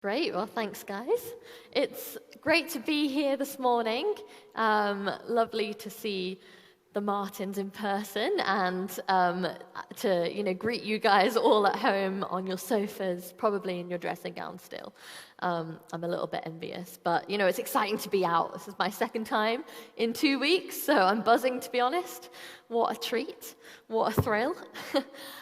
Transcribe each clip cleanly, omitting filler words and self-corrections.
Great. Well, thanks, guys. It's great to be here this morning. Lovely to see the Martins in person and to greet you guys all at home on your sofas, probably in your dressing gown still. I'm a little bit envious, but it's exciting to be out. This is my second time in 2 weeks, so I'm buzzing, to be honest. What a treat! What a thrill!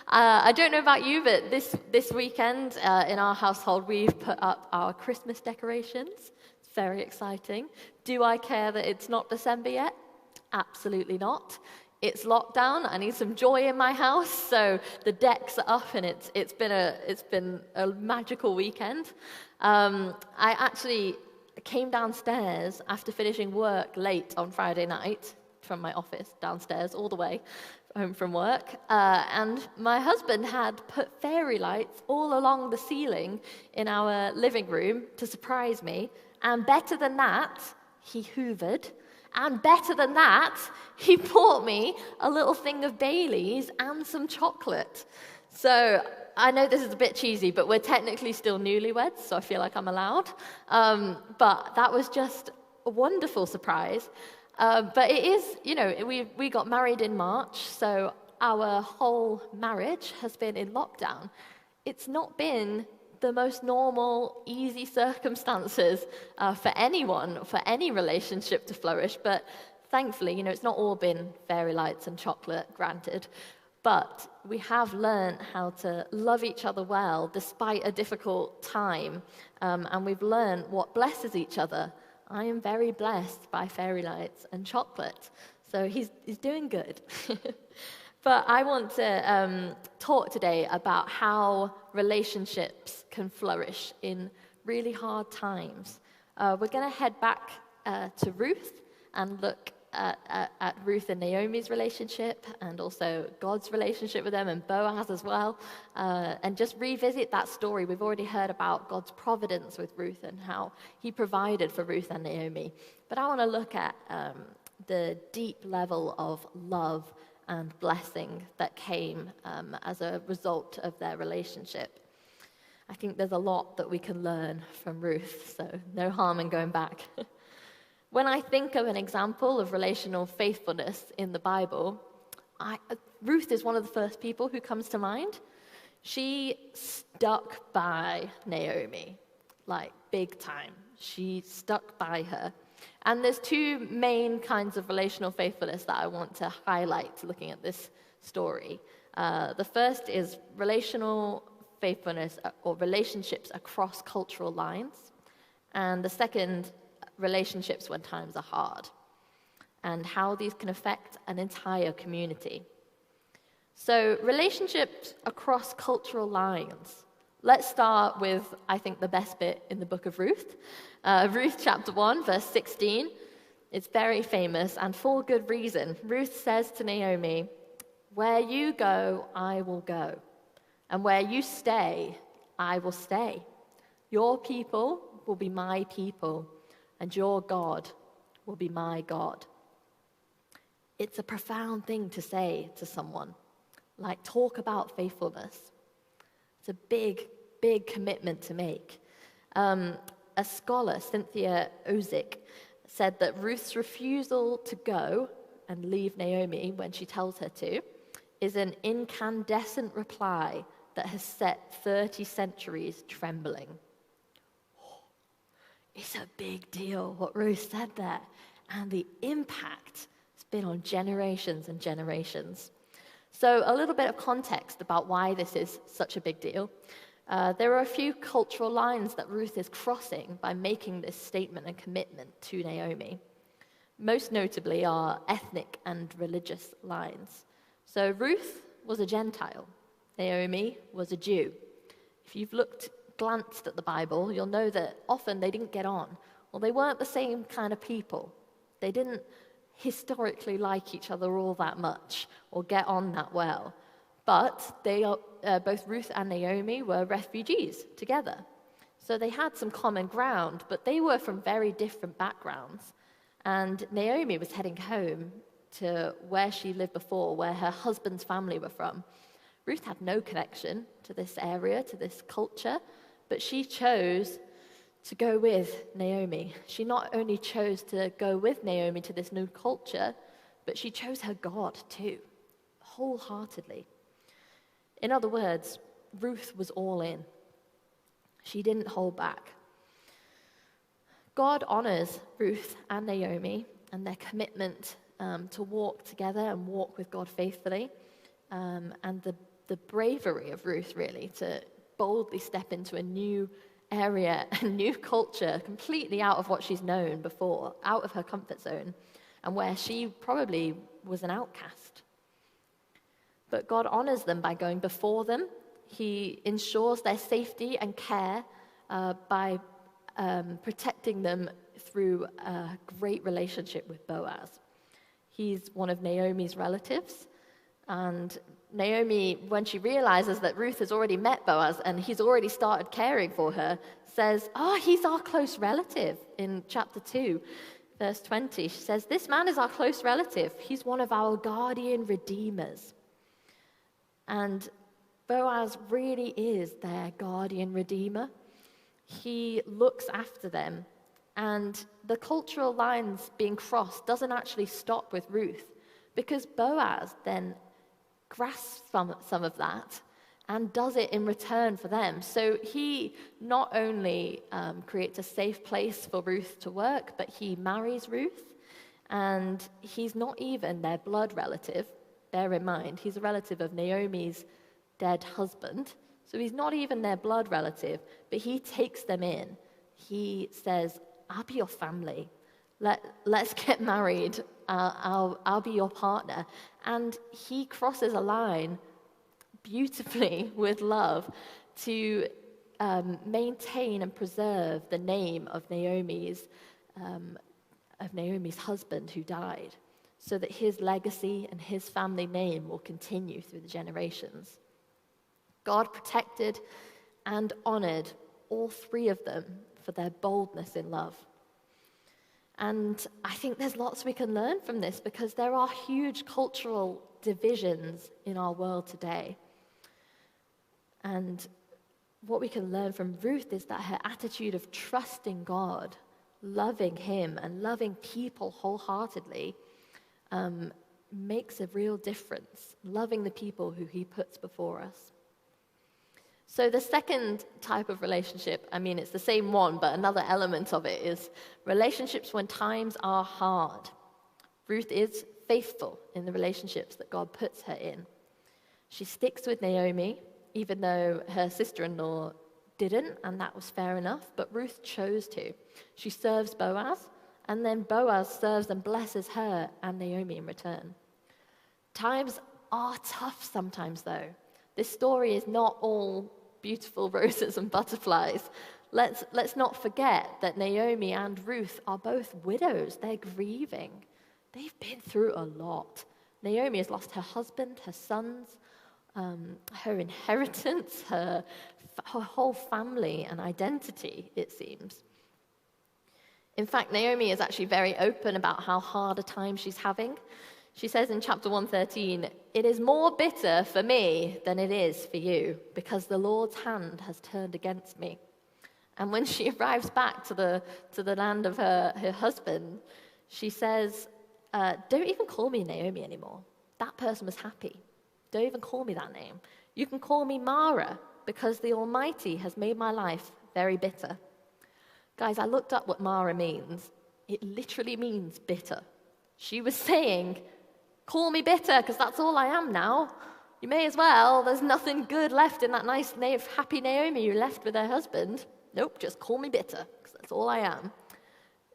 I don't know about you, but this weekend in our household we've put up our Christmas decorations. It's very exciting. Do I care that it's not December yet? Absolutely not. It's lockdown. I need some joy in my house, so the decks are up, and it's been a magical weekend. I actually came downstairs after finishing work late on Friday night from my office downstairs all the way home from work, and my husband had put fairy lights all along the ceiling in our living room to surprise me, and better than that, he hoovered. And better than that, he bought me a little thing of Baileys and some chocolate. So I know this is a bit cheesy, but we're technically still newlyweds, so I feel like I'm allowed. But that was just a wonderful surprise. But it is, we got married in March, so our whole marriage has been in lockdown. It's not been the most normal, easy circumstances for anyone, for any relationship to flourish. But thankfully, it's not all been fairy lights and chocolate, granted. But we have learned how to love each other well despite a difficult time. And we've learned what blesses each other. I am very blessed by fairy lights and chocolate. So he's doing good. But I want to talk today about how relationships can flourish in really hard times. We're going to head back to Ruth and look at Ruth and Naomi's relationship, and also God's relationship with them, and Boaz as well, and just revisit that story. We've already heard about God's providence with Ruth and how he provided for Ruth and Naomi. But I want to look at the deep level of love and blessing that came as a result of their relationship. I think there's a lot that we can learn from Ruth, so no harm in going back. When I think of an example of relational faithfulness in the Bible, Ruth is one of the first people who comes to mind. She stuck by Naomi, like big time. She stuck by her. And there's two main kinds of relational faithfulness that I want to highlight looking at this story. The first is relational faithfulness or relationships across cultural lines. And the second, relationships when times are hard, and how these can affect an entire community. So relationships across cultural lines. Let's start with, I think, the best bit in the book of Ruth. Ruth chapter 1, verse 16. It's very famous, and for good reason. Ruth says to Naomi, "Where you go, I will go. And where you stay, I will stay. Your people will be my people, and your God will be my God." It's a profound thing to say to someone. Like, talk about faithfulness. It's a big, big commitment to make. A scholar, Cynthia Ozick, said that Ruth's refusal to go and leave Naomi when she tells her to is an incandescent reply that has set 30 centuries trembling. It's a big deal what Ruth said there, and the impact has been on generations and generations. So a little bit of context about why this is such a big deal. There are a few cultural lines that Ruth is crossing by making this statement and commitment to Naomi. Most notably are ethnic and religious lines. So Ruth was a Gentile. Naomi was a Jew. If you've glanced at the Bible, you'll know that often they didn't get on, or they weren't the same kind of people. They didn't historically like each other all that much or get on that well. But both Ruth and Naomi were refugees together. So they had some common ground, but they were from very different backgrounds. And Naomi was heading home to where she lived before, where her husband's family were from. Ruth had no connection to this area, to this culture, but she chose to go with Naomi. She not only chose to go with Naomi to this new culture, but she chose her God too, wholeheartedly. In other words, Ruth was all in. She didn't hold back. God honors Ruth and Naomi and their commitment to walk together and walk with God faithfully, and the bravery of Ruth, really, to boldly step into a new area, a new culture, completely out of what she's known before, out of her comfort zone, and where she probably was an outcast. But God honors them by going before them. He ensures their safety and care by protecting them through a great relationship with Boaz. He's one of Naomi's relatives, and Naomi, when she realizes that Ruth has already met Boaz and he's already started caring for her, says, he's our close relative. In chapter 2, verse 20, she says, this man is our close relative. He's one of our guardian redeemers. And Boaz really is their guardian redeemer. He looks after them. And the cultural lines being crossed doesn't actually stop with Ruth, because Boaz then grasps some of that and does it in return for them. So he not only creates a safe place for Ruth to work, but he marries Ruth, and he's not even their blood relative. Bear in mind, he's a relative of Naomi's dead husband, so he's not even their blood relative, but he takes them in. He says, I'll be your family. Let's get married. I'll be your partner. And he crosses a line beautifully with love to maintain and preserve the name of Naomi's husband who died, so that his legacy and his family name will continue through the generations. God protected and honored all three of them for their boldness in love. And I think there's lots we can learn from this, because there are huge cultural divisions in our world today. And what we can learn from Ruth is that her attitude of trusting God, loving him, and loving people wholeheartedly makes a real difference, loving the people who he puts before us. So the second type of relationship, it's the same one, but another element of it is relationships when times are hard. Ruth is faithful in the relationships that God puts her in. She sticks with Naomi, even though her sister-in-law didn't, and that was fair enough, but Ruth chose to. She serves Boaz, and then Boaz serves and blesses her and Naomi in return. Times are tough sometimes, though. This story is not all beautiful roses and butterflies. Let's not forget that Naomi and Ruth are both widows. They're grieving. They've been through a lot. Naomi has lost her husband, her sons, her inheritance, her whole family and identity, it seems. In fact, Naomi is actually very open about how hard a time she's having. She says in chapter 113, "It is more bitter for me than it is for you, because the Lord's hand has turned against me." And when she arrives back to the land of her husband, she says, "Don't even call me Naomi anymore. That person was happy. Don't even call me that name. You can call me Mara, because the Almighty has made my life very bitter." Guys, I looked up what Mara means. It literally means bitter. She was saying, call me bitter, because that's all I am now. You may as well. There's nothing good left in that nice, happy Naomi who left with her husband. Nope, just call me bitter, because that's all I am.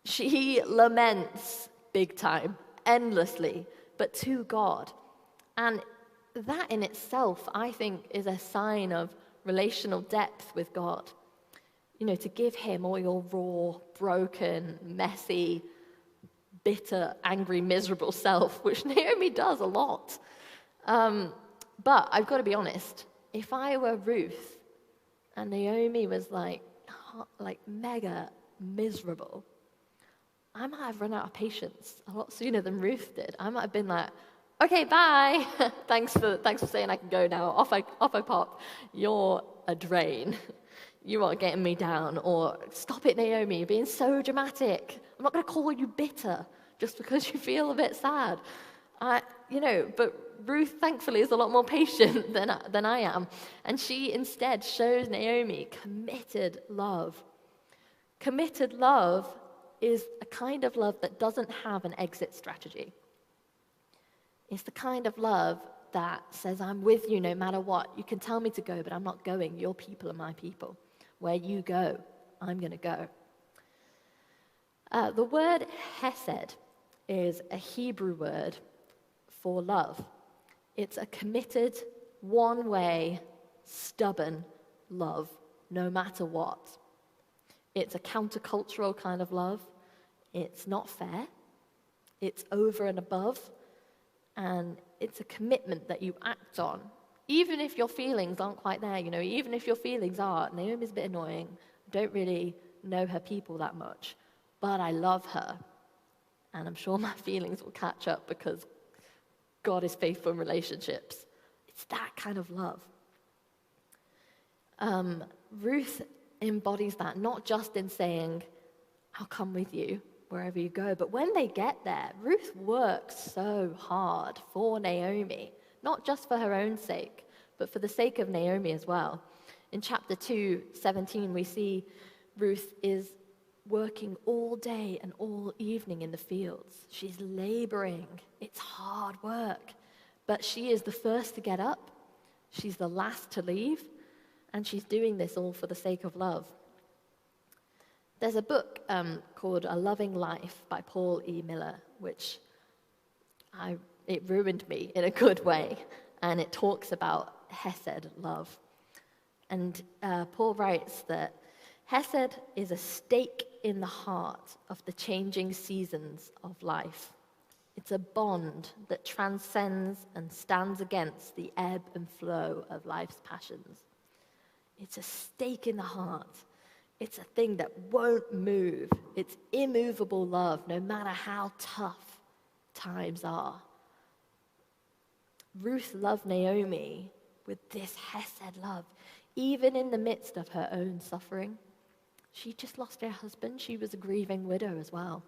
She laments big time, endlessly, but to God. And that in itself, I think, is a sign of relational depth with God. You know, to give him all your raw, broken, messy, bitter, angry, miserable self, which Naomi does a lot. But I've got to be honest, if I were Ruth and Naomi was like mega miserable, I might have run out of patience a lot sooner than Ruth did. I might have been like, okay, bye. Thanks for saying I can go now. Off I pop. You're a drain. you are getting me down, or stop it, Naomi, you're being so dramatic. I'm not going to call you bitter just because you feel a bit sad. But Ruth, thankfully, is a lot more patient than I am. And she instead shows Naomi committed love. Committed love is a kind of love that doesn't have an exit strategy. It's the kind of love that says, I'm with you no matter what. You can tell me to go, but I'm not going. Your people are my people. Where you go, I'm going to go. The word hesed is a Hebrew word for love. It's a committed, one-way, stubborn love, no matter what. It's a countercultural kind of love. It's not fair. It's over and above. And it's a commitment that you act on, even if your feelings aren't quite there. Even if your feelings are, Naomi's a bit annoying, I don't really know her people that much, but I love her. And I'm sure my feelings will catch up because God is faithful in relationships. It's that kind of love. Ruth embodies that, not just in saying, I'll come with you wherever you go, but when they get there, Ruth works so hard for Naomi, not just for her own sake, but for the sake of Naomi as well. In chapter 2:17, we see Ruth is working all day and all evening in the fields. She's laboring. It's hard work. But she is the first to get up. She's the last to leave. And she's doing this all for the sake of love. There's a book called A Loving Life by Paul E. Miller, which it ruined me in a good way. And it talks about Hesed love. And Paul writes that Hesed is a stake in the heart of the changing seasons of life. It's a bond that transcends and stands against the ebb and flow of life's passions. It's a stake in the heart. It's a thing that won't move. It's immovable love, no matter how tough times are. Ruth loved Naomi with this Hesed love, even in the midst of her own suffering. She just lost her husband. She was a grieving widow as well.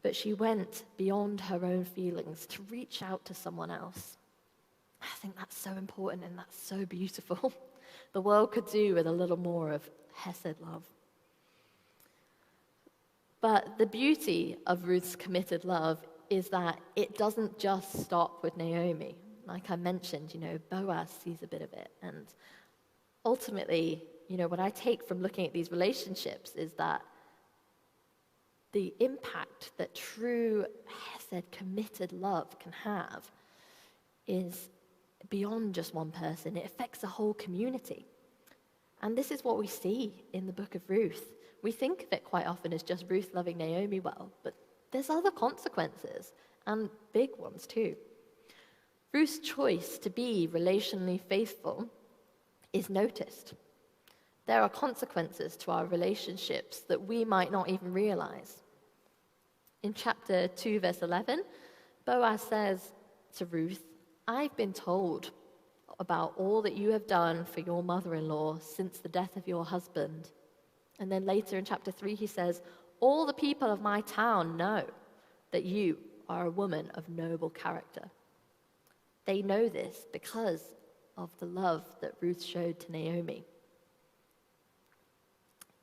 But she went beyond her own feelings to reach out to someone else. I think that's so important and that's so beautiful. The world could do with a little more of Hesed love. But the beauty of Ruth's committed love is that it doesn't just stop with Naomi. Like I mentioned, Boaz sees a bit of it. And ultimately, what I take from looking at these relationships is that the impact that true Hesed, committed love can have is beyond just one person. It affects a whole community. And this is what we see in the book of Ruth. We think of it quite often as just Ruth loving Naomi well, but there's other consequences, and big ones too. Ruth's choice to be relationally faithful is noticed. There are consequences to our relationships that we might not even realize. In chapter 2, verse 11, Boaz says to Ruth, I've been told about all that you have done for your mother-in-law since the death of your husband. And then later in chapter 3, he says, all the people of my town know that you are a woman of noble character. They know this because of the love that Ruth showed to Naomi.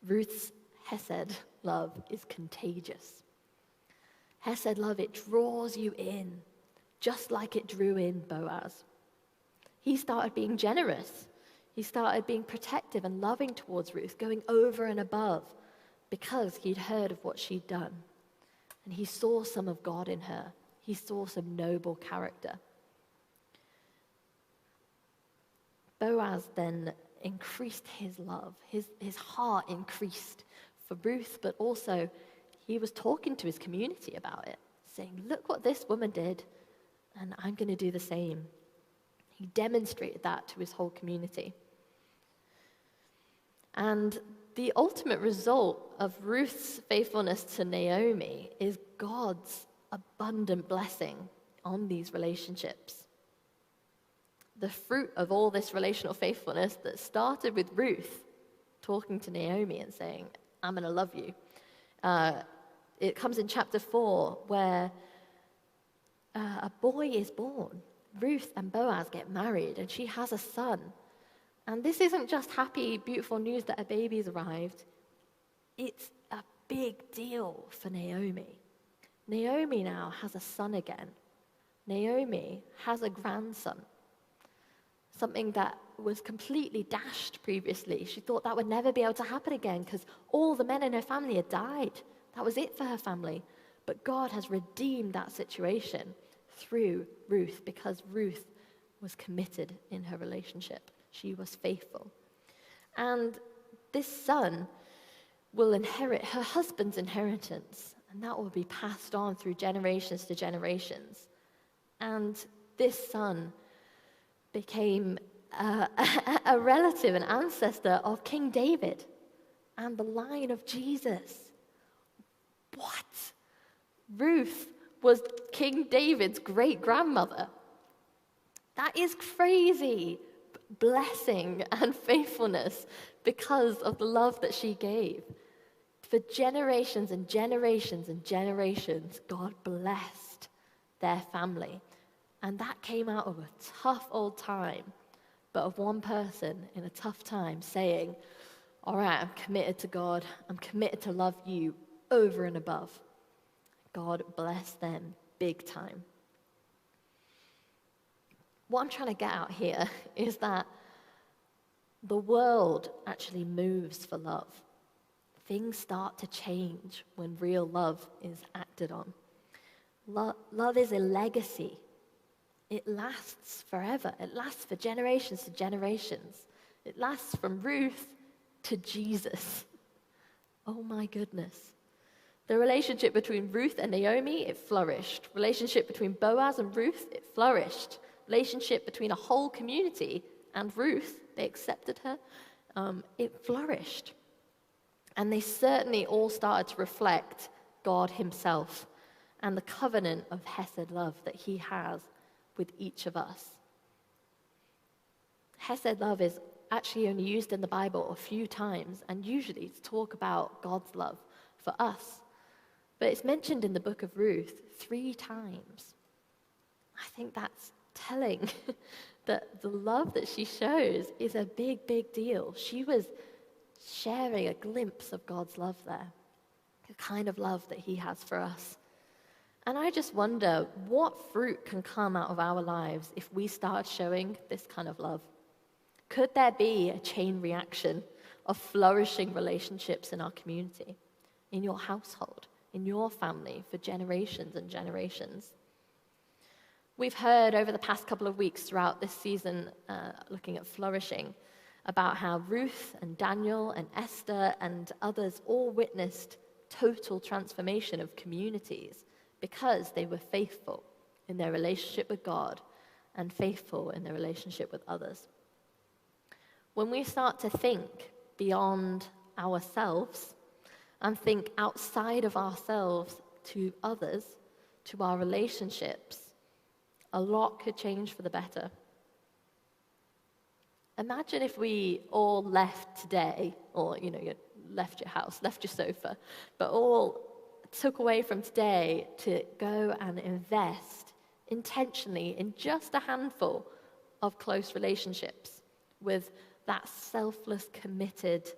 Ruth's Hesed love is contagious. Hesed love, it draws you in, just like it drew in Boaz. He started being generous. He started being protective and loving towards Ruth, going over and above because he'd heard of what she'd done. And he saw some of God in her. He saw some noble character. Boaz then increased his love. His heart increased for Ruth, but also he was talking to his community about it, saying, look what this woman did, and I'm going to do the same. He demonstrated that to his whole community. And the ultimate result of Ruth's faithfulness to Naomi is God's abundant blessing on these relationships. the fruit of all this relational faithfulness that started with Ruth talking to Naomi and saying, I'm going to love you. It comes in chapter 4 where a boy is born. Ruth and Boaz get married and she has a son. And this isn't just happy, beautiful news that a baby's arrived. It's a big deal for Naomi. Naomi now has a son again. Naomi has a grandson. Something that was completely dashed previously. She thought that would never be able to happen again because all the men in her family had died. That was it for her family. But God has redeemed that situation through Ruth because Ruth was committed in her relationship. She was faithful. And this son will inherit her husband's inheritance, and that will be passed on through generations to generations. And this son became a relative, an ancestor of King David and the line of Jesus. What? Ruth was King David's great-grandmother. That is crazy blessing and faithfulness because of the love that she gave. For generations and generations and generations, God blessed their family. And that came out of a tough old time, but of one person in a tough time saying, all right, I'm committed to God. I'm committed to love you over and above. God bless them big time. What I'm trying to get out here is that the world actually moves for love. Things start to change when real love is acted on. Love is a legacy. It lasts forever. It lasts for generations to generations. It lasts from Ruth to Jesus. Oh my goodness. The relationship between Ruth and Naomi, it flourished. Relationship between Boaz and Ruth, it flourished. Relationship between a whole community and Ruth, they accepted her, it flourished. And they certainly all started to reflect God himself and the covenant of Hesed love that he has with each of us. Hesed love is actually only used in the Bible a few times, and usually to talk about God's love for us. But it's mentioned in the book of Ruth 3 times. I think that's telling that the love that she shows is a big, big deal. She was sharing a glimpse of God's love there, the kind of love that he has for us. And I just wonder what fruit can come out of our lives if we start showing this kind of love. Could there be a chain reaction of flourishing relationships in our community, in your household, in your family, for generations and generations? We've heard over the past couple of weeks throughout this season, looking at flourishing, about how Ruth and Daniel and Esther and others all witnessed total transformation of communities because they were faithful in their relationship with God and faithful in their relationship with others. When we start to think beyond ourselves and think outside of ourselves to others, to our relationships, a lot could change for the better. Imagine if we all left today, or you left your house, left your sofa, but all took away from today to go and invest intentionally in just a handful of close relationships with that selfless, committed,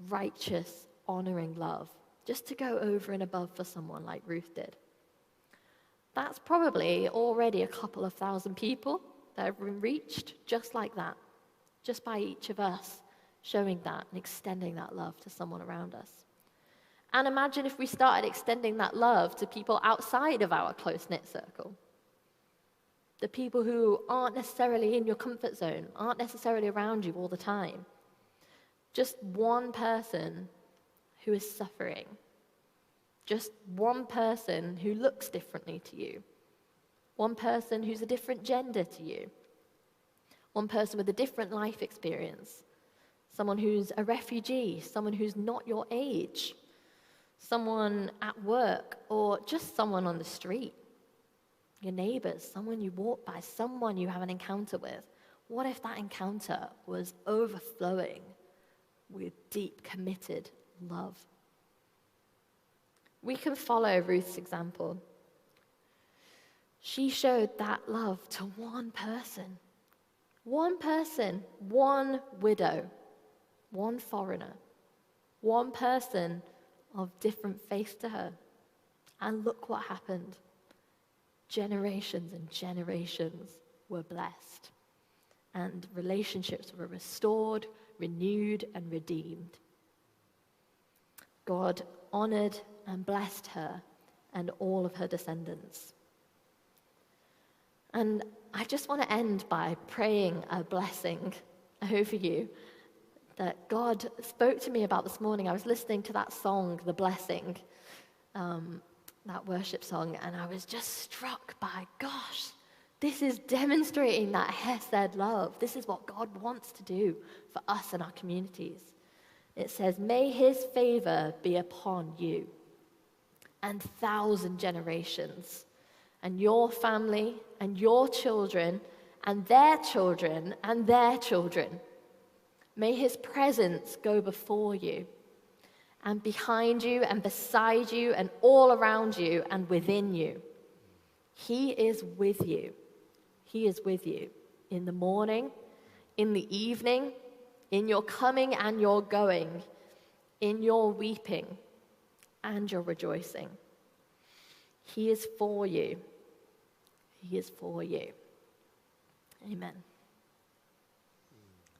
righteous, honoring love, just to go over and above for someone like Ruth did. That's probably already a couple of thousand people that have been reached just like that, just by each of us showing that and extending that love to someone around us. And imagine if we started extending that love to people outside of our close-knit circle. The people who aren't necessarily in your comfort zone, aren't necessarily around you all the time. Just one person who is suffering. Just one person who looks differently to you. One person who's a different gender to you. One person with a different life experience. Someone who's a refugee, someone who's not your age. Someone at work, or just someone on the street. Your neighbors, someone you walk by, someone you have an encounter with. What if that encounter was overflowing with deep, committed love? We can follow Ruth's example. She showed that love to one person, one widow, one foreigner, one person of different faith to her. And look what happened. Generations and generations were blessed, and relationships were restored, renewed, and redeemed. God honored and blessed her and all of her descendants. And I just want to end by praying a blessing over you that God spoke to me about this morning. I was listening to that song, The Blessing, that worship song, and I was just struck by, gosh, this is demonstrating that Hesed love. This is what God wants to do for us and our communities. It says, may his favor be upon you and 1,000 generations, and your family and your children and their children and their children. May his presence go before you and behind you and beside you and all around you and within you. He is with you. He is with you in the morning, in the evening, in your coming and your going, in your weeping and your rejoicing. He is for you. He is for you. Amen.